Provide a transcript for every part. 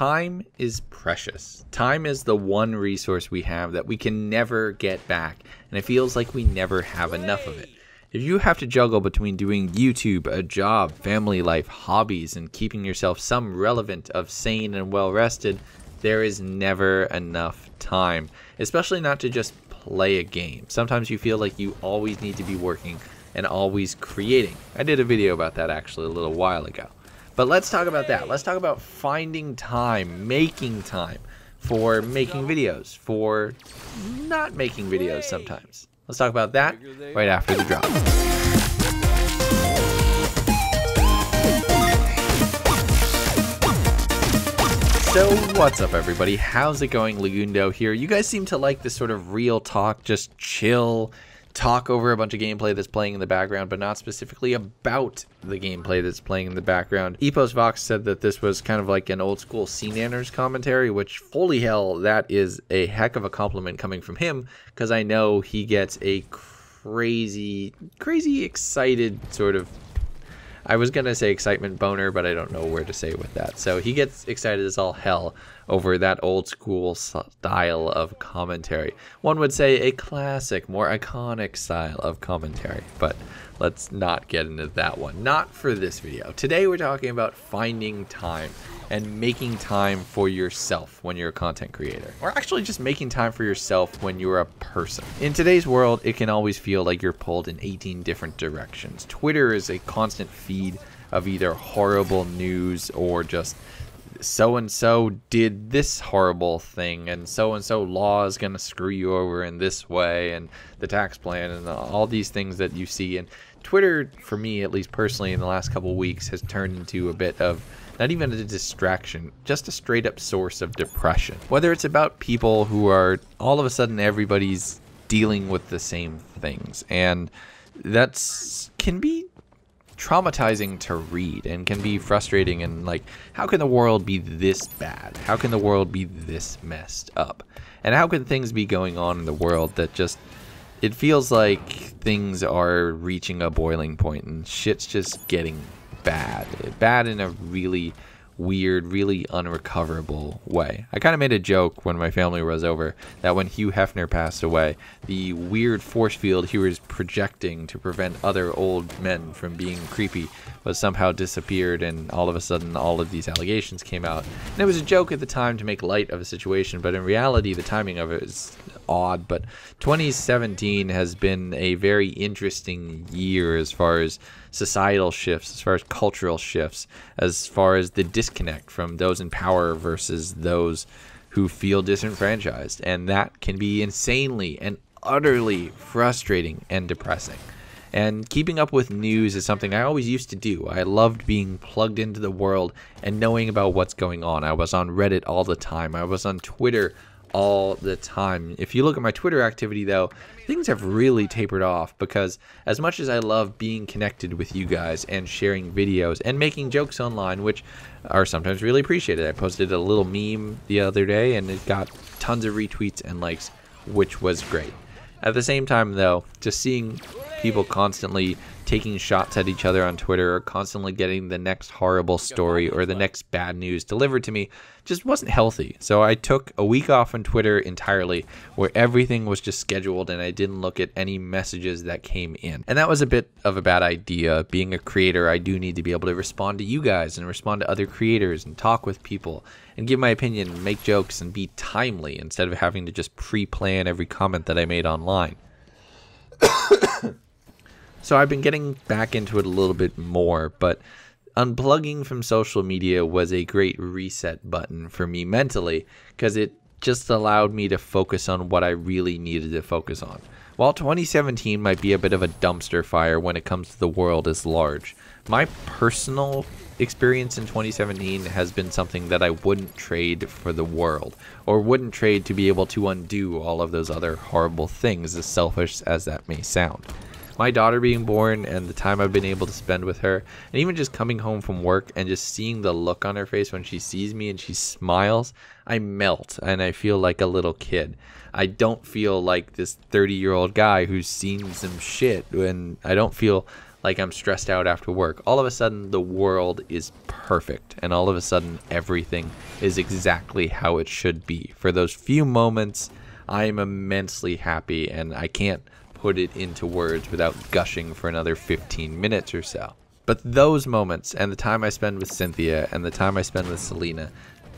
Time is precious. Time is the one resource we have that we can never get back, and it feels like we never have enough of it. If you have to juggle between doing YouTube, a job, family life, hobbies, and keeping yourself some relevant of sane and well-rested, there is never enough time, especially not to just play a game. Sometimes you feel like you always need to be working and always creating. I did a video about that actually a little while ago. But let's talk about that. Let's talk about finding time, making time for making videos, for not making videos sometimes. Let's talk about that right after the drop. So what's up everybody? How's it going? Legundo here. You guys seem to like this sort of real talk, just chill, talk over a bunch of gameplay that's playing in the background, but not specifically about the gameplay that's playing in the background. Epos Vox said that this was kind of like an old school CNanners commentary, which holy hell, that is a heck of a compliment coming from him, because I know he gets a crazy excited sort of, I was going to say excitement boner, but I don't know where to say with that. So he gets excited as all hell over that old school style of commentary. One would say a classic, more iconic style of commentary, but let's not get into that one. Not for this video. Today we're talking about finding time and making time for yourself when you're a content creator, or actually just making time for yourself when you're a person. In today's world, it can always feel like you're pulled in 18 different directions. Twitter is a constant feed of either horrible news or just so-and-so did this horrible thing and so-and-so law is going to screw you over in this way, and the tax plan and all these things that you see. And Twitter, for me, at least personally, in the last couple weeks has turned into a bit of not even a distraction, just a straight up source of depression. Whether it's about people who are all of a sudden everybody's dealing with the same things, and that's can be traumatizing to read and can be frustrating, and like, how can the world be this bad? How can the world be this messed up? And how can things be going on in the world that just, it feels like things are reaching a boiling point and shit's just getting bad in a really weird, really unrecoverable way. I kind of made a joke when my family was over that when Hugh Hefner passed away, the weird force field he was projecting to prevent other old men from being creepy was somehow disappeared, and all of a sudden all of these allegations came out. And it was a joke at the time to make light of a situation, but in reality the timing of it is odd. But 2017 has been a very interesting year as far as societal shifts, as far as cultural shifts, as far as the disconnect from those in power versus those who feel disenfranchised. And that can be insanely and utterly frustrating and depressing. And keeping up with news is something I always used to do. I loved being plugged into the world and knowing about what's going on. I was on Reddit all the time. I was on Twitter all the time. If you look at my Twitter activity though, things have really tapered off, because as much as I love being connected with you guys and sharing videos and making jokes online, which are sometimes really appreciated. I posted a little meme the other day and it got tons of retweets and likes, which was great. At the same time though, just seeing people constantly taking shots at each other on Twitter, or constantly getting the next horrible story or the next bad news delivered to me, just wasn't healthy. So I took a week off on Twitter entirely, where everything was just scheduled and I didn't look at any messages that came in. And that was a bit of a bad idea. Being a creator, I do need to be able to respond to you guys and respond to other creators and talk with people and give my opinion, make jokes, and be timely instead of having to just pre-plan every comment that I made online. So I've been getting back into it a little bit more, but unplugging from social media was a great reset button for me mentally, because it just allowed me to focus on what I really needed to focus on. While 2017 might be a bit of a dumpster fire when it comes to the world as large, my personal experience in 2017 has been something that I wouldn't trade for the world, or wouldn't trade to be able to undo all of those other horrible things, as selfish as that may sound. My daughter being born and the time I've been able to spend with her, and even just coming home from work and just seeing the look on her face when she sees me and she smiles, I melt and I feel like a little kid. I don't feel like this 30-year-old guy who's seen some shit, and I don't feel like I'm stressed out after work, all of a sudden the world is perfect, and all of a sudden everything is exactly how it should be. For those few moments, I am immensely happy, and I can't put it into words without gushing for another 15 minutes or so. But those moments, and the time I spend with Cynthia, and the time I spend with Selena,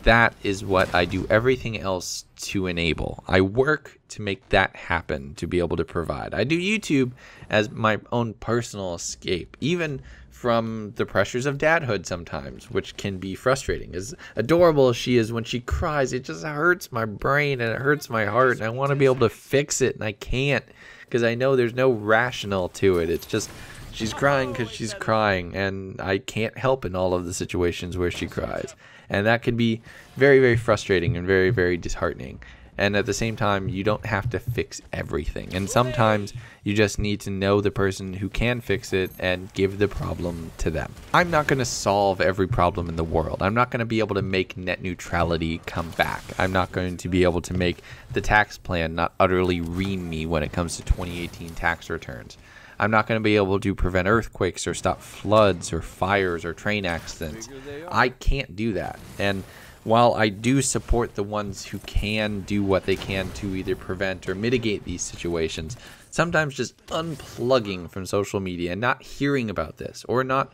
that is what I do everything else to enable. I work to make that happen, to be able to provide. I do YouTube as my own personal escape, even from the pressures of dadhood sometimes, which can be frustrating. As adorable as she is, when she cries, it just hurts my brain and it hurts my heart, and I want to be able to fix it, and I can't, because I know there's no rationale to it. It's just, she's crying because she's crying, and I can't help in all of the situations where she cries. And that can be very, very frustrating and very, very disheartening. And at the same time, you don't have to fix everything. And sometimes you just need to know the person who can fix it and give the problem to them. I'm not going to solve every problem in the world. I'm not going to be able to make net neutrality come back. I'm not going to be able to make the tax plan not utterly ream me when it comes to 2018 tax returns. I'm not going to be able to prevent earthquakes or stop floods or fires or train accidents. I can't do that. And while I do support the ones who can do what they can to either prevent or mitigate these situations, sometimes just unplugging from social media and not hearing about this, or not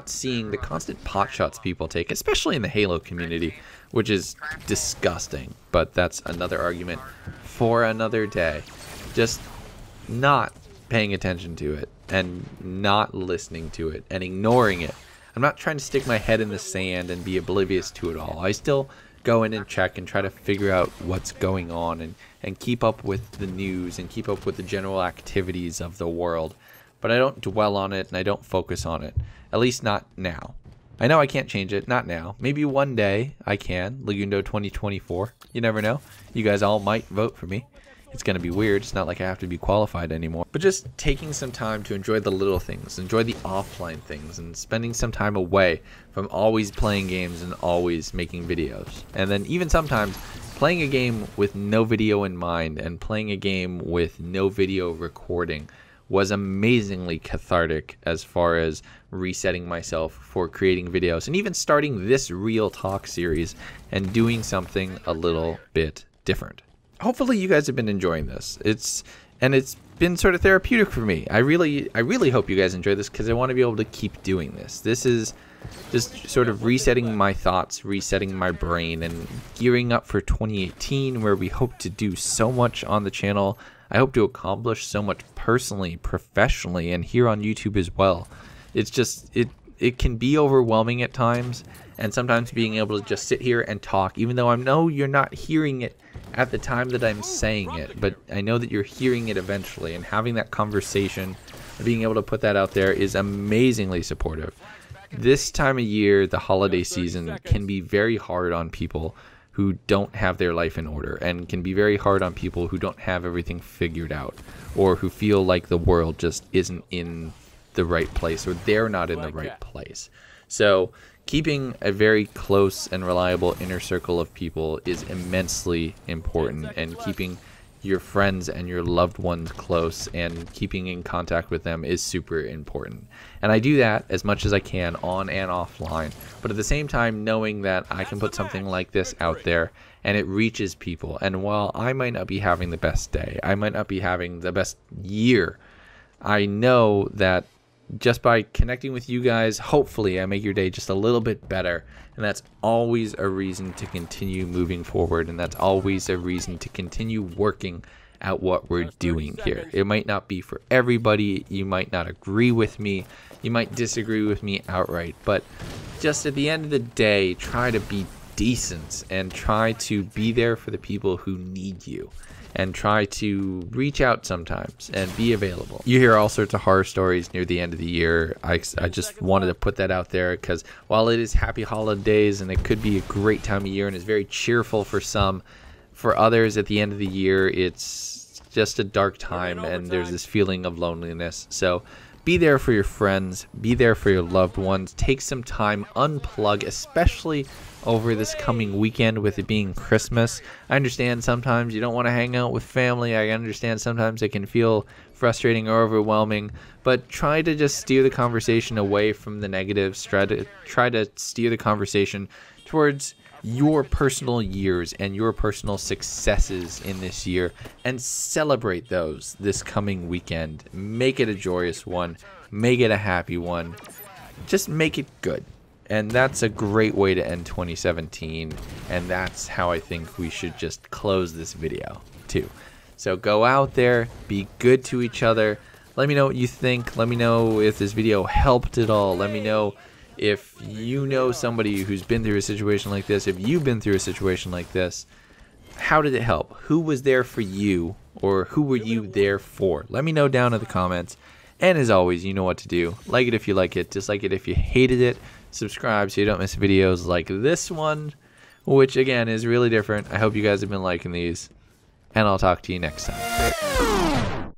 seeing the constant potshots people take, especially in the Halo community, which is disgusting. But that's another argument for another day. Just not paying attention to it and not listening to it and ignoring it. I'm not trying to stick my head in the sand and be oblivious to it all. I still go in and check and try to figure out what's going on and keep up with the news and keep up with the general activities of the world. But I don't dwell on it and I don't focus on it. At least not now. I know I can't change it. Not now. Maybe one day I can. Legundo 2024. You never know. You guys all might vote for me. It's going to be weird. It's not like I have to be qualified anymore. But just taking some time to enjoy the little things, enjoy the offline things, and spending some time away from always playing games and always making videos. And then even sometimes playing a game with no video in mind and playing a game with no video recording was amazingly cathartic as far as resetting myself for creating videos and even starting this Real Talk series and doing something a little bit different. Hopefully you guys have been enjoying this. It's been sort of therapeutic for me. I really hope you guys enjoy this, because I want to be able to keep doing this. This is just sort of resetting my thoughts, resetting my brain, and gearing up for 2018, where we hope to do so much on the channel. I hope to accomplish so much personally, professionally, and here on YouTube as well. It's just, it can be overwhelming at times, and sometimes being able to just sit here and talk, even though I know you're not hearing it at the time that I'm saying it, but I know that you're hearing it eventually, and having that conversation, being able to put that out there, is amazingly supportive. This time of year, the holiday season, can be very hard on people who don't have their life in order, and can be very hard on people who don't have everything figured out, or who feel like the world just isn't in the right place, or they're not in the right place. So keeping a very close and reliable inner circle of people is immensely important, and keeping your friends and your loved ones close and keeping in contact with them is super important. And I do that as much as I can on and offline, but at the same time knowing that I can put something like this out there and it reaches people. And while I might not be having the best day, I might not be having the best year, I know that just by connecting with you guys, hopefully I make your day just a little bit better. And that's always a reason to continue moving forward. And that's always a reason to continue working at what we're doing here. It might not be for everybody. You might not agree with me. You might disagree with me outright. But just at the end of the day, try to be decent and try to be there for the people who need you. And try to reach out sometimes and be available. You hear all sorts of horror stories near the end of the year. I just wanted to put that out there, because while it is happy holidays and it could be a great time of year and is very cheerful for some, for others at the end of the year it's just a dark time and there's this feeling of loneliness. So be there for your friends, be there for your loved ones, take some time, unplug, especially over this coming weekend with it being Christmas. I understand sometimes you don't want to hang out with family. I understand sometimes it can feel frustrating or overwhelming, but try to just steer the conversation away from the negatives. Try to steer the conversation towards your personal years and your personal successes in this year, and celebrate those this coming weekend. Make it a joyous one. Make it a happy one. Just make it good. And that's a great way to end 2017, and that's how I think we should just close this video too. So go out there, be good to each other. Let me know what you think. Let me know if this video helped at all. Let me know if you know somebody who's been through a situation like this, if you've been through a situation like this. How did it help? Who was there for you, or who were you there for? Let me know down in the comments. And as always, you know what to do. Like it if you like it, dislike it if you hated it. Subscribe so you don't miss videos like this one, which again is really different. I hope you guys have been liking these, and I'll talk to you next time.